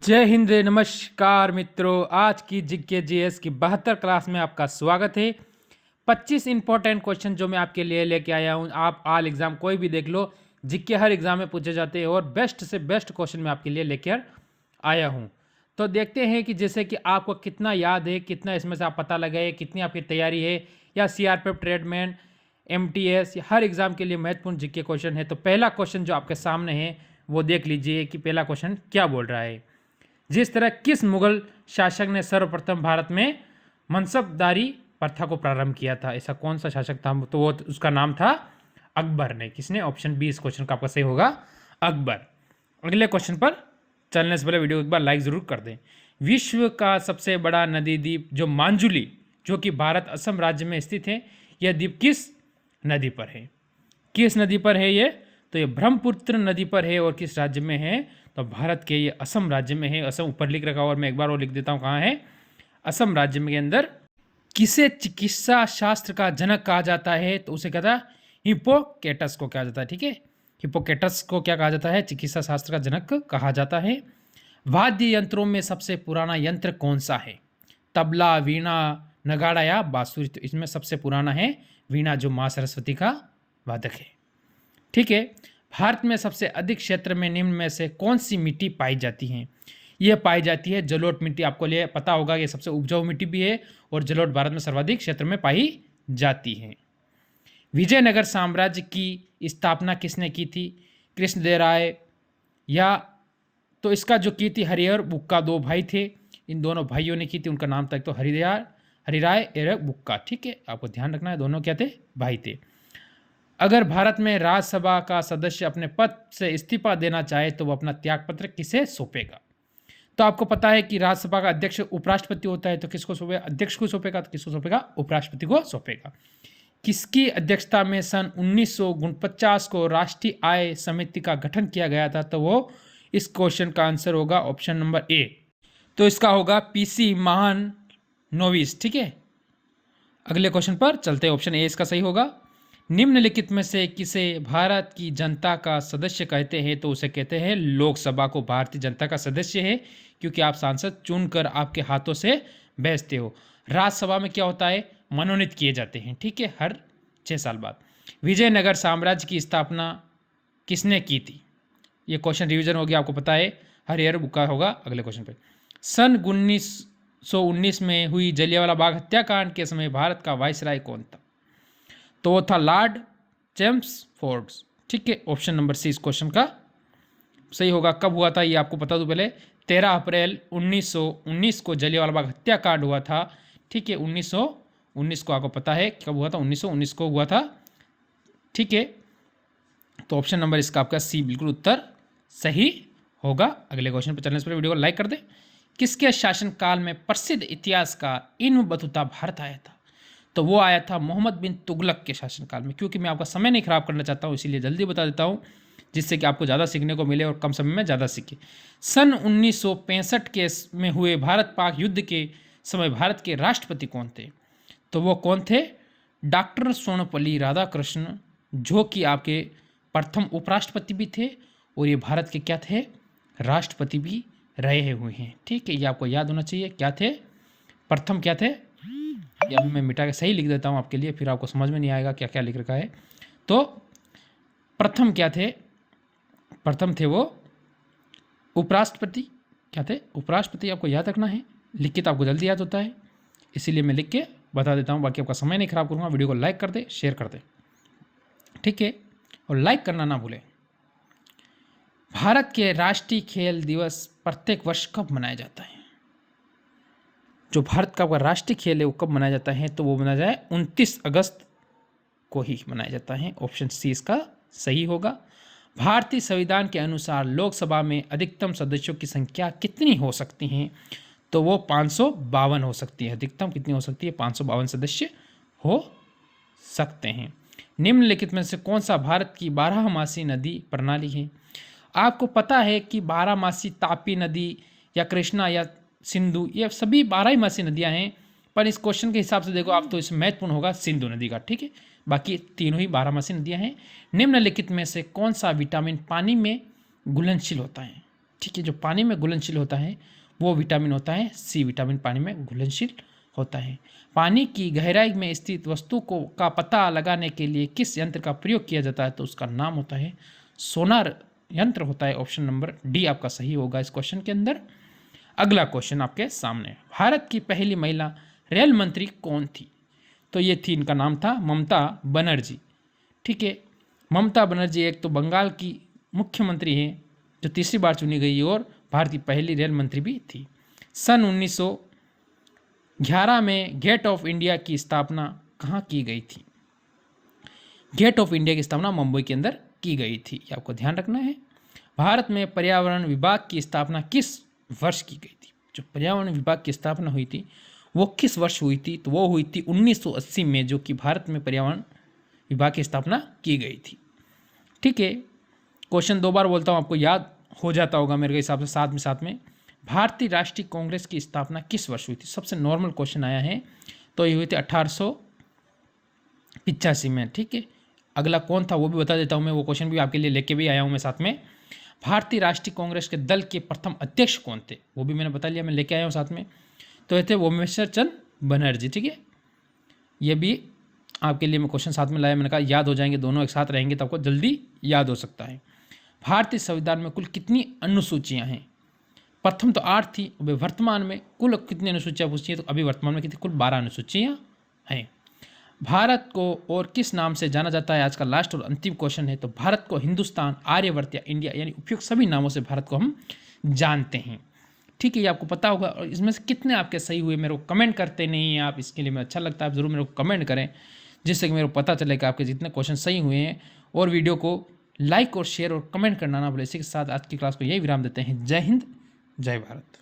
जय हिंद, नमस्कार मित्रों। आज की जीके जीएस की 72 क्लास में आपका स्वागत है। 25 इंपॉर्टेंट क्वेश्चन जो मैं आपके लिए लेके आया हूं। आप ऑल एग्जाम कोई भी देख लो, जीके हर एग्जाम में पूछे जाते हैं और बेस्ट से बेस्ट क्वेश्चन मैं आपके लिए लेकर आया हूं। तो देखते हैं कि जैसे कि आपको कितना याद है, कितना इसमें से आप पता लगाए, कितनी आपकी तैयारी है, या सीआरपीएफ, ट्रेडमैन, एमटीएस, हर एग्जाम के लिए महत्वपूर्ण जीके क्वेश्चन है। तो पहला क्वेश्चन जो आपके सामने है वो देख लीजिए कि पहला क्वेश्चन क्या बोल रहा है। जिस तरह किस मुगल शासक ने सर्वप्रथम भारत में मनसबदारी प्रथा को प्रारंभ किया था? ऐसा कौन सा शासक था? तो वो उसका नाम था अकबर ने। किसने? ऑप्शन बी इस क्वेश्चन का आपका सही होगा, अकबर। अगले क्वेश्चन पर चलने से पहले वीडियो को एक बार लाइक जरूर कर दें। विश्व का सबसे बड़ा नदी द्वीप जो मांजुली, जो कि भारत असम राज्य में स्थित है, यह द्वीप किस नदी पर है? किस नदी पर है ये? तो ये ब्रह्मपुत्र नदी पर है। और किस राज्य में है? तो भारत के ये असम राज्य में है। असम ऊपर लिख रखा, और मैं एक बार और लिख देता हूँ कहाँ है। असम राज्य में के अंदर। किसे चिकित्सा शास्त्र का जनक कहा जाता है? तो उसे कहता है हिप्पोकेटस को कहा जाता है। ठीक है, हिप्पोकेटस को क्या कहा जाता है? चिकित्सा शास्त्र का जनक कहा जाता है। वाद्य यंत्रों में सबसे पुराना यंत्र कौन सा है? तबला, वीणा, नगाड़ा या बांसुरी? तो इसमें सबसे पुराना है वीणा, जो माँ सरस्वती का वादक है। ठीक है। भारत में सबसे अधिक क्षेत्र में निम्न में से कौन सी मिट्टी पाई जाती है? यह पाई जाती है जलोढ़ मिट्टी। आपको लिए पता होगा कि सबसे उपजाऊ मिट्टी भी है, और जलोढ़ भारत में सर्वाधिक क्षेत्र में पाई जाती है। विजयनगर साम्राज्य की स्थापना किसने की थी? कृष्णदेवराय, या तो इसका जो की थी हरिहर बुक्का, दो भाई थे, इन दोनों भाइयों ने की थी। उनका नाम था एक तो हरिराय एरक बुक्का। ठीक है, आपको ध्यान रखना है, दोनों क्या थे? भाई थे। अगर भारत में राज्यसभा का सदस्य अपने पद से इस्तीफा देना चाहे तो वह अपना त्यागपत्र किसे सौंपेगा? तो आपको पता है कि राज्यसभा का अध्यक्ष उपराष्ट्रपति होता है, तो किसको सौंपेगा? अध्यक्ष को सौंपेगा। तो किसको सौंपेगा? उपराष्ट्रपति को सौंपेगा। किसकी अध्यक्षता में सन 1949 को राष्ट्रीय आय समिति का गठन किया गया था? तो वो इस क्वेश्चन का आंसर होगा ऑप्शन नंबर ए। तो इसका होगा पीसी महान नोविस। ठीक है, अगले क्वेश्चन पर चलते हैं। ऑप्शन ए इसका सही होगा। निम्नलिखित में से किसे भारत की जनता का सदस्य कहते हैं? तो उसे कहते हैं लोकसभा को भारतीय जनता का सदस्य है, क्योंकि आप सांसद चुनकर आपके हाथों से भेजते हो। राज्यसभा में क्या होता है? मनोनीत किए जाते हैं। ठीक है, हर 6 साल बाद। विजयनगर साम्राज्य की स्थापना किसने की थी? ये क्वेश्चन रिविजन हो गया, आपको पता है, हरिहर बुक्का होगा। अगले क्वेश्चन पे, सन 1919 में हुई जलियांवाला बाग हत्याकांड के समय भारत का वायसराय कौन था? तो वो था लॉर्ड चेम्सफोर्ड। ठीक है, ऑप्शन नंबर सी इस क्वेश्चन का सही होगा। कब हुआ था ये आपको बता दूं पहले। 13 अप्रैल 1919 को जलियांवाला बाग हत्याकांड हुआ था। ठीक है, 1919 को आपको पता है कब हुआ था? 1919 को हुआ था। ठीक है, तो ऑप्शन नंबर इसका आपका सी बिल्कुल उत्तर सही होगा। अगले क्वेश्चन पर चलने से पहले वीडियो को लाइक कर दे। किसके शासनकाल में प्रसिद्ध इतिहासकार इब्न बतूता भारत आया था? तो वो आया था मोहम्मद बिन तुगलक के शासनकाल में। क्योंकि मैं आपका समय नहीं खराब करना चाहता हूँ, इसीलिए जल्दी बता देता हूँ, जिससे कि आपको ज़्यादा सीखने को मिले और कम समय में ज़्यादा सीखे। सन 1965 के में हुए भारत पाक युद्ध के समय भारत के राष्ट्रपति कौन थे? तो वो कौन थे? डॉक्टर सर्वपल्ली राधाकृष्णन, जो कि आपके प्रथम उपराष्ट्रपति भी थे, और ये भारत के क्या थे? राष्ट्रपति भी रहे हुए हैं। ठीक है, ये आपको याद होना चाहिए। क्या थे? प्रथम क्या थे? ये अभी मैं मिटा के सही लिख देता हूँ आपके लिए, फिर आपको समझ में नहीं आएगा क्या क्या लिख रखा है। तो प्रथम क्या थे? प्रथम थे वो उपराष्ट्रपति। क्या थे? उपराष्ट्रपति। आपको याद रखना है, लिख के तो आपको जल्दी याद होता है, इसीलिए मैं लिख के बता देता हूँ। बाकी आपका समय नहीं खराब करूँगा। वीडियो को लाइक कर दे, शेयर कर दे। ठीक है, और लाइक करना ना भूलें। भारत के राष्ट्रीय खेल दिवस प्रत्येक वर्ष कब मनाया जाता है? जो भारत का राष्ट्रीय खेल है वो कब मनाया जाता है? तो वो मनाया जाए 29 अगस्त को ही मनाया जाता है। ऑप्शन सी इसका सही होगा। भारतीय संविधान के अनुसार लोकसभा में अधिकतम सदस्यों की संख्या कितनी हो सकती है? तो वो 552 हो सकती है। अधिकतम कितनी हो सकती है? 552 सदस्य हो सकते हैं। निम्नलिखित में से कौन सा भारत की 12मासी नदी प्रणाली है? आपको पता है कि 12मासी तापी नदी या कृष्णा या सिंधु, ये सभी 12मासी नदियां हैं, पर इस क्वेश्चन के हिसाब से देखो आप तो इसमें महत्वपूर्ण होगा सिंधु नदी का। ठीक है, बाकी तीनों ही 12मासी नदियां हैं। निम्नलिखित में से कौन सा विटामिन पानी में घुलनशील होता है? ठीक है, जो पानी में घुलनशील होता है वो विटामिन होता है सी विटामिन, पानी में घुलनशील होता है। पानी की गहराई में स्थित वस्तु को का पता लगाने के लिए किस यंत्र का प्रयोग किया जाता है, तो उसका नाम होता है सोनार यंत्र होता है। ऑप्शन नंबर डी आपका सही होगा इस क्वेश्चन के अंदर। अगला क्वेश्चन आपके सामने, भारत की पहली महिला रेल मंत्री कौन थी, तो ये थी, इनका नाम था ममता बनर्जी। ठीक है, ममता बनर्जी एक तो बंगाल की मुख्यमंत्री हैं जो तीसरी बार चुनी गई और भारत की पहली रेल मंत्री भी थी। सन 1911 में गेट ऑफ इंडिया की स्थापना कहाँ की गई थी? गेट ऑफ इंडिया की स्थापना मुंबई के अंदर की गई थी, ये आपको ध्यान रखना है। भारत में पर्यावरण विभाग की स्थापना किस वर्ष की गई थी? जो पर्यावरण विभाग की स्थापना हुई थी वो किस वर्ष हुई थी? तो वो हुई थी 1980 में, जो कि भारत में पर्यावरण विभाग की स्थापना की गई थी। ठीक है, क्वेश्चन 2 बार बोलता हूँ, आपको याद हो जाता होगा मेरे हिसाब से। साथ में भारतीय राष्ट्रीय कांग्रेस की स्थापना किस वर्ष हुई थी? सबसे नॉर्मल क्वेश्चन आया है, तो ये हुई थी 1885 में। ठीक है, अगला कौन था वो भी बता देता हूँ मैं, वो क्वेश्चन भी आपके लिए लेके भी आया हूँ मैं साथ में। भारतीय राष्ट्रीय कांग्रेस के दल के प्रथम अध्यक्ष कौन थे, वो भी मैंने बता लिया, मैं लेके आया हूँ साथ में। तो ये थे वोमेश्वर चंद बनर्जी। ठीक है, ये भी आपके लिए मैं क्वेश्चन साथ में लाया, मैंने कहा याद हो जाएंगे, दोनों एक साथ रहेंगे तो आपको जल्दी याद हो सकता है। भारतीय संविधान में कुल कितनी अनुसूचियां हैं? प्रथम तो 8 थी, अभी वर्तमान में कुल कितनी अनुसूचियां पूछी है, तो अभी वर्तमान में कितनी, कुल 12 अनुसूचियां हैं। भारत को और किस नाम से जाना जाता है? आज का लास्ट और अंतिम क्वेश्चन है। तो भारत को हिंदुस्तान, आर्यवर्त या इंडिया, यानी उपयुक्त सभी नामों से भारत को हम जानते हैं। ठीक है, ये आपको पता होगा। और इसमें से कितने आपके सही हुए मेरे को कमेंट करते नहीं हैं आप, इसके लिए मैं अच्छा लगता है, आप ज़रूर मेरे को कमेंट करें, जिससे कि मेरे को पता चले कि आपके जितने क्वेश्चन सही हुए हैं। और वीडियो को लाइक और शेयर और कमेंट करना ना भूलें। इसी के साथ आज की क्लास को यही विराम देते हैं। जय हिंद, जय भारत।